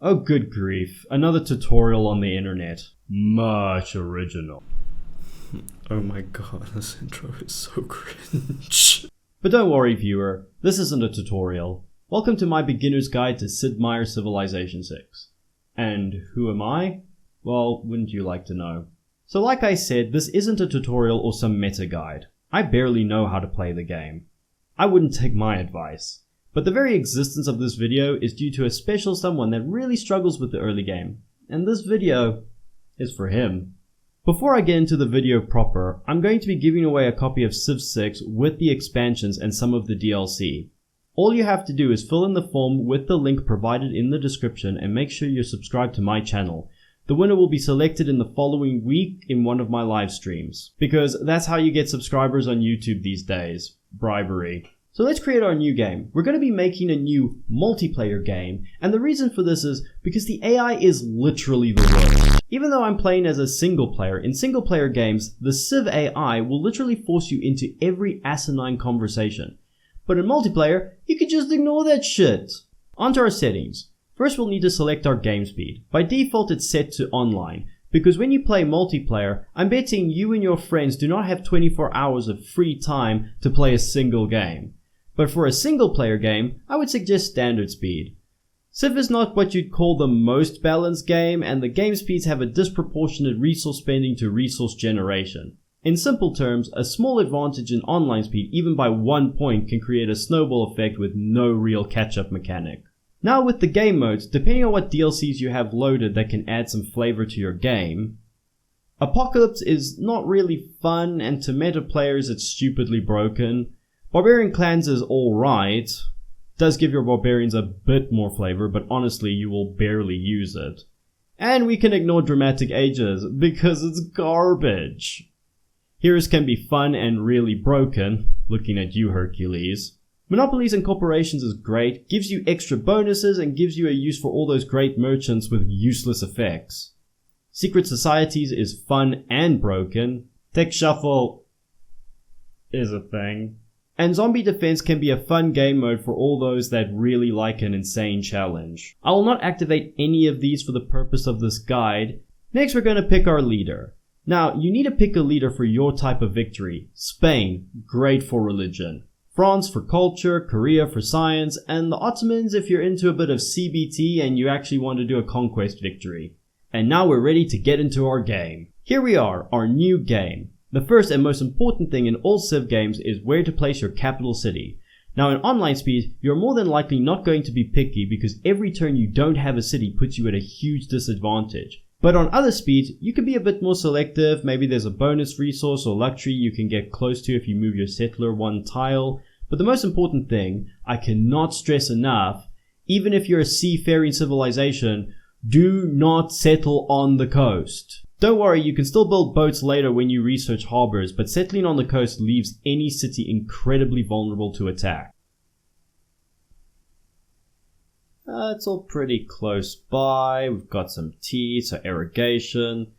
Oh good grief, another tutorial on the internet. Much original. Oh my god, this intro is so cringe. But don't worry viewer, this isn't a tutorial. Welcome to my beginner's guide to Sid Meier's Civilization 6. And who am I? Well, wouldn't you like to know? So like I said, this isn't a tutorial or some meta guide. I barely know how to play the game. I wouldn't take my advice. But the very existence of this video is due to a special someone that really struggles with the early game. And this video is for him. Before I get into the video proper, I'm going to be giving away a copy of Civ 6 with the expansions and some of the DLC. All you have to do is fill in the form with the link provided in the description and make sure you're subscribed to my channel. The winner will be selected in the following week in one of my live streams. Because that's how you get subscribers on YouTube these days. Bribery. So let's create our new game. We're going to be making a new multiplayer game, and the reason for this is because the AI is literally the worst. Even though I'm playing as a single player, in single player games, the Civ AI will literally force you into every asinine conversation. But in multiplayer, you can just ignore that shit. Onto our settings. First we'll need to select our game speed. By default it's set to online, because when you play multiplayer, I'm betting you and your friends do not have 24 hours of free time to play a single game. But for a single player game, I would suggest standard speed. Civ is not what you'd call the most balanced game, and the game speeds have a disproportionate resource spending to resource generation. In simple terms, a small advantage in online speed even by 1 point can create a snowball effect with no real catch-up mechanic. Now with the game modes, depending on what DLCs you have loaded that can add some flavor to your game, Apocalypse is not really fun, and to meta players it's stupidly broken. Barbarian Clans is alright, does give your barbarians a bit more flavor, but honestly you will barely use it. And we can ignore Dramatic Ages, because it's garbage. Heroes can be fun and really broken, looking at you Hercules. Monopolies and Corporations is great, gives you extra bonuses and gives you a use for all those great merchants with useless effects. Secret Societies is fun and broken. Tech Shuffle is a thing. And Zombie Defense can be a fun game mode for all those that really like an insane challenge. I will not activate any of these for the purpose of this guide. Next we're going to pick our leader. Now you need to pick a leader for your type of victory. Spain, great for religion. France for culture, Korea for science, and the Ottomans if you're into a bit of CBT and you actually want to do a conquest victory. And now we're ready to get into our game. Here we are, our new game. The first and most important thing in all Civ games is where to place your capital city. Now in online speed, you're more than likely not going to be picky because every turn you don't have a city puts you at a huge disadvantage. But on other speeds, you can be a bit more selective. Maybe there's a bonus resource or luxury you can get close to if you move your settler one tile. But the most important thing, I cannot stress enough, even if you're a seafaring civilization, do not settle on the coast. Don't worry, you can still build boats later when you research harbors, but settling on the coast leaves any city incredibly vulnerable to attack. It's all pretty close by. We've got some tea, so irrigation.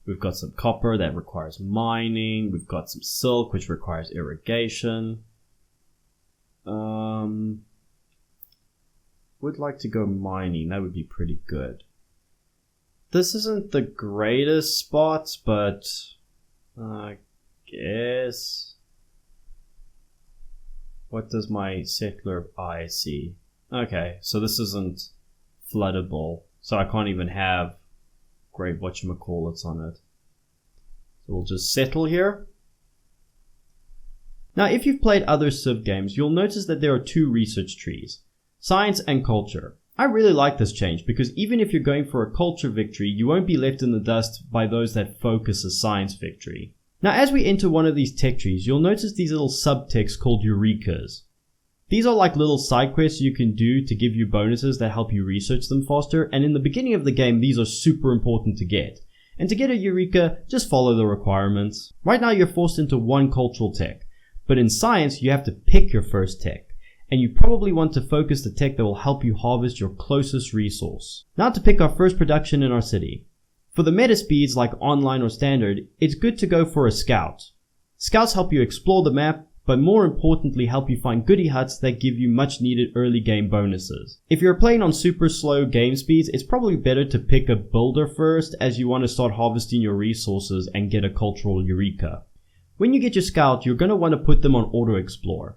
We've got some copper that requires mining. We've got some silk, which requires irrigation. Would like to go mining, that would be pretty good. This isn't the greatest spot, but I guess. What does my settler eye see? Okay, so this isn't floodable, so I can't even have great whatchamacallits on it. So we'll just settle here. Now if you've played other Civ games, you'll notice that there are two research trees, science and culture. I really like this change because even if you're going for a culture victory, you won't be left in the dust by those that focus a science victory. Now as we enter one of these tech trees, you'll notice these little subtechs called Eurekas. These are like little side quests you can do to give you bonuses that help you research them faster, and in the beginning of the game these are super important to get. And to get a Eureka, just follow the requirements. Right now you're forced into one cultural tech, but in science you have to pick your first tech. And you probably want to focus the tech that will help you harvest your closest resource. Now to pick our first production in our city. For the meta speeds like online or standard, it's good to go for a scout. Scouts help you explore the map, but more importantly help you find goodie huts that give you much needed early game bonuses. If you're playing on super slow game speeds, it's probably better to pick a builder first, as you want to start harvesting your resources and get a cultural eureka. When you get your scout, you're going to want to put them on auto explore.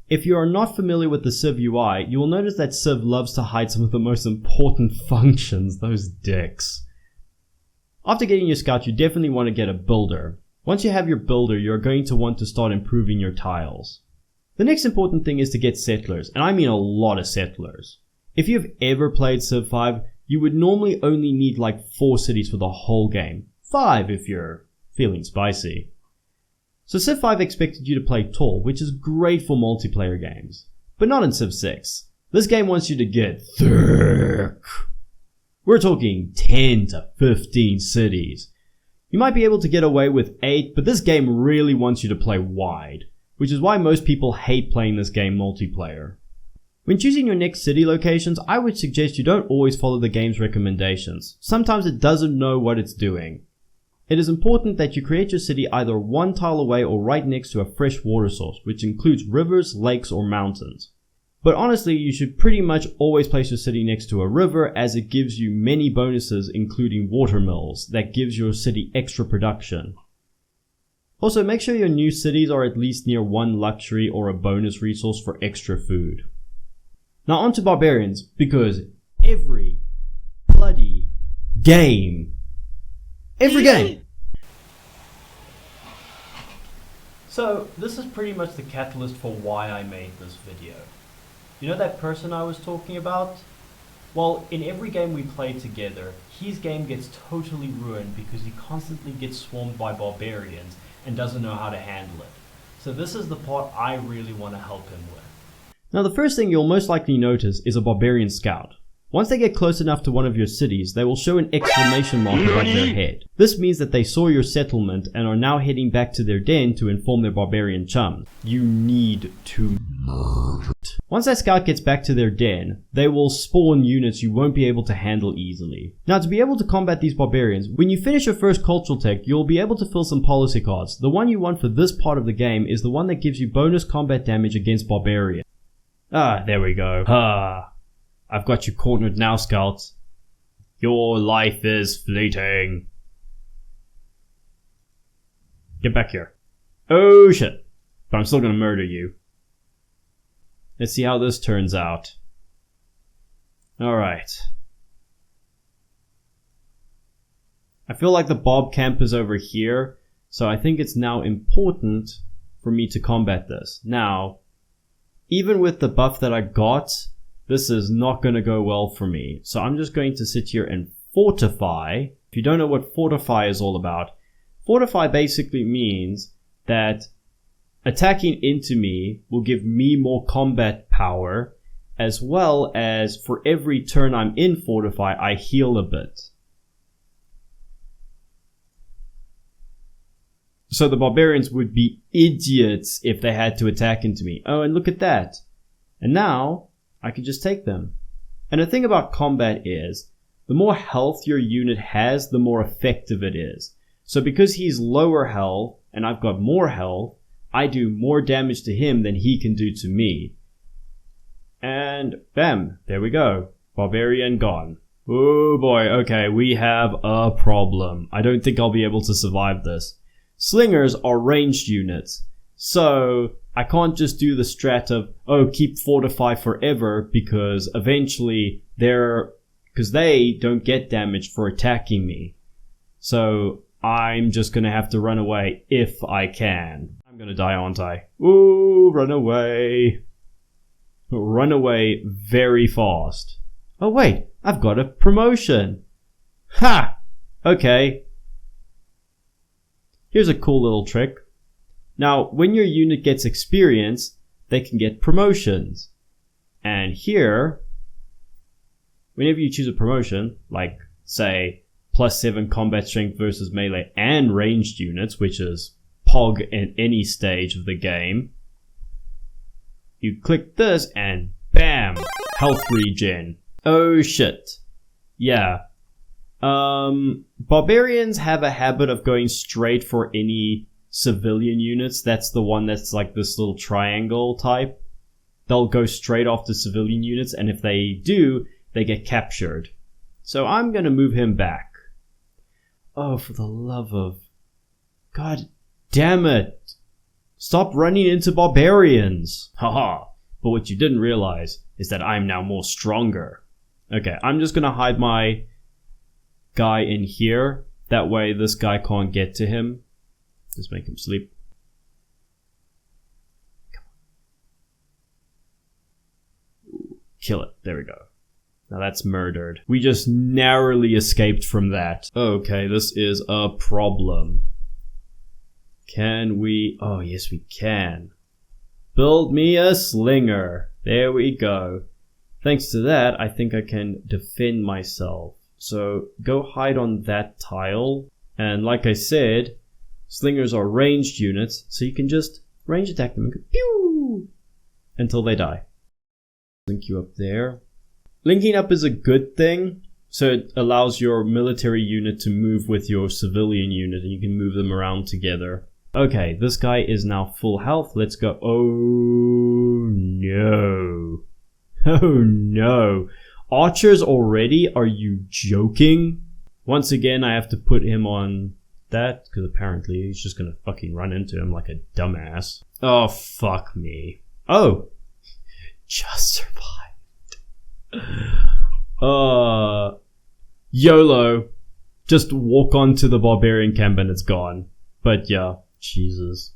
If you are not familiar with the Civ UI, you will notice that Civ loves to hide some of the most important functions, those dicks. After getting your scout, you definitely want to get a builder. Once you have your builder, you're going to want to start improving your tiles. The next important thing is to get settlers, and I mean a lot of settlers. If you've ever played Civ 5, you would normally only need like 4 cities for the whole game. 5 if you're feeling spicy. So Civ 5 expected you to play tall, which is great for multiplayer games. But not in Civ 6. This game wants you to get thick. We're talking 10 to 15 cities. You might be able to get away with 8, but this game really wants you to play wide, which is why most people hate playing this game multiplayer. When choosing your next city locations, I would suggest you don't always follow the game's recommendations. Sometimes it doesn't know what it's doing. It is important that you create your city either 1 tile away or right next to a fresh water source, which includes rivers, lakes, or mountains. But honestly, you should pretty much always place your city next to a river, as it gives you many bonuses including water mills that gives your city extra production. Also, make sure your new cities are at least near 1 luxury or a bonus resource for extra food. Now on to barbarians, because every bloody game. Every game! So, this is pretty much the catalyst for why I made this video. You know that person I was talking about? Well, in every game we play together, his game gets totally ruined because he constantly gets swarmed by barbarians and doesn't know how to handle it. So this is the part I really want to help him with. Now the first thing you'll most likely notice is a barbarian scout. Once they get close enough to one of your cities, they will show an exclamation mark above their head. This means that they saw your settlement and are now heading back to their den to inform their barbarian chums. You need to move. Once that scout gets back to their den, they will spawn units you won't be able to handle easily. Now to be able to combat these barbarians, when you finish your first cultural tech, you'll be able to fill some policy cards. The one you want for this part of the game is the one that gives you bonus combat damage against barbarians. Ah, there we go. I've got you cornered now, Scouts. Your life is fleeting. Get back here. Oh shit. But I'm still gonna murder you. Let's see how this turns out. Alright. I feel like the Bob camp is over here, so I think it's now important for me to combat this. Now, even with the buff that I got, this is not going to go well for me. So I'm just going to sit here and fortify. If you don't know what fortify is all about, fortify basically means that attacking into me will give me more combat power, as well as for every turn I'm in fortify, I heal a bit. So the barbarians would be idiots if they had to attack into me. Oh, and look at that. And now I can just take them. And the thing about combat is, the more health your unit has, the more effective it is. So because he's lower health and I've got more health, I do more damage to him than he can do to me. And bam, there we go. Barbarian gone. Oh boy, okay, we have a problem. I don't think I'll be able to survive this. Slingers are ranged units. So I can't just do the strat of, oh, keep fortify forever, because eventually they don't get damage for attacking me. So I'm just gonna have to run away if I can. I'm gonna die, aren't I? Ooh, run away. Run away very fast. Oh wait, I've got a promotion. Ha! Okay. Here's a cool little trick. Now, when your unit gets experience, they can get promotions. And here, whenever you choose a promotion, like, say, +7 combat strength versus melee and ranged units, which is POG in any stage of the game, you click this and bam! Health regen. Oh shit. Yeah. Barbarians have a habit of going straight for any civilian units, that's the one that's like this little triangle type. They'll go straight off the civilian units, and if they do, they get captured. So I'm gonna move him back. Oh, for the love of... God damn it! Stop running into barbarians! Haha! But what you didn't realize is that I'm now more stronger. Okay, I'm just gonna hide my guy in here. That way this guy can't get to him. Just make him sleep. Come on. Kill it. There we go. Now that's murdered. We just narrowly escaped from that. Okay, this is a problem. Can we... Oh, yes we can. Build me a slinger. There we go. Thanks to that, I think I can defend myself. So go hide on that tile. And like I said, slingers are ranged units, so you can just range attack them and go pew until they die. Link you up there. Linking up is a good thing, so it allows your military unit to move with your civilian unit and you can move them around together. Okay, this guy is now full health. Let's go. Oh no. Oh no. Archers already? Are you joking? Once again, I have to put him on that, because apparently he's just gonna fucking run into him like a dumbass. Oh, fuck me. Oh! Just survived. YOLO. Just walk onto the barbarian camp and it's gone. But yeah, Jesus.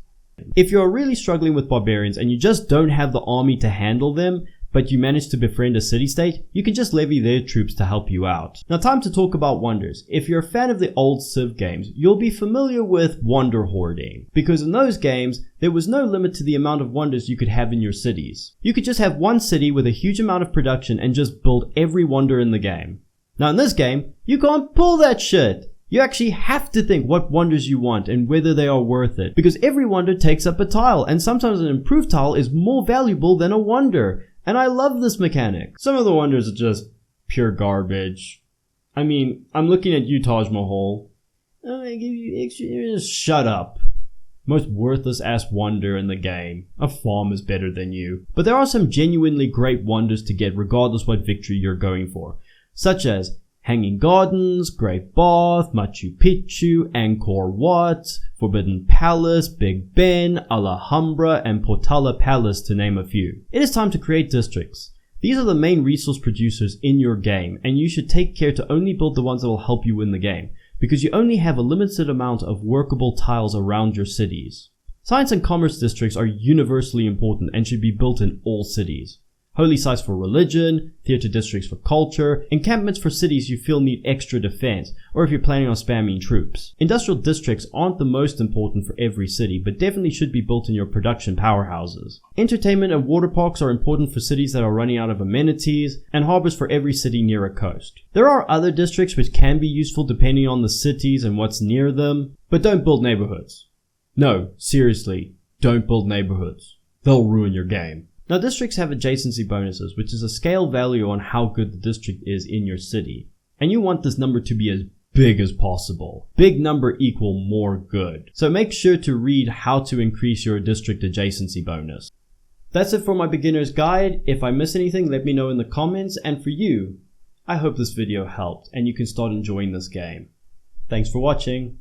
If you're really struggling with barbarians and you just don't have the army to handle them, but you manage to befriend a city-state, you can just levy their troops to help you out. Now time to talk about wonders. If you're a fan of the old Civ games, you'll be familiar with wonder hoarding. Because in those games, there was no limit to the amount of wonders you could have in your cities. You could just have one city with a huge amount of production and just build every wonder in the game. Now in this game, you can't pull that shit! You actually have to think what wonders you want and whether they are worth it. Because every wonder takes up a tile, and sometimes an improved tile is more valuable than a wonder. And I love this mechanic. Some of the wonders are just pure garbage. I mean, I'm looking at you, Taj Mahal. I give you extra... Shut up. Most worthless ass wonder in the game. A farm is better than you. But there are some genuinely great wonders to get regardless what victory you're going for. Such as Hanging Gardens, Great Bath, Machu Picchu, Angkor Wat, Forbidden Palace, Big Ben, Alhambra, and Portala Palace, to name a few. It is time to create districts. These are the main resource producers in your game, and you should take care to only build the ones that will help you win the game, because you only have a limited amount of workable tiles around your cities. Science and commerce districts are universally important and should be built in all cities. Holy sites for religion, theater districts for culture, encampments for cities you feel need extra defense, or if you're planning on spamming troops. Industrial districts aren't the most important for every city, but definitely should be built in your production powerhouses. Entertainment and water parks are important for cities that are running out of amenities, and harbors for every city near a coast. There are other districts which can be useful depending on the cities and what's near them, but don't build neighborhoods. No, seriously, don't build neighborhoods. They'll ruin your game. Now districts have adjacency bonuses, which is a scale value on how good the district is in your city. And you want this number to be as big as possible. Big number equal more good. So make sure to read how to increase your district adjacency bonus. That's it for my beginner's guide. If I miss anything, let me know in the comments. And for you, I hope this video helped and you can start enjoying this game. Thanks for watching.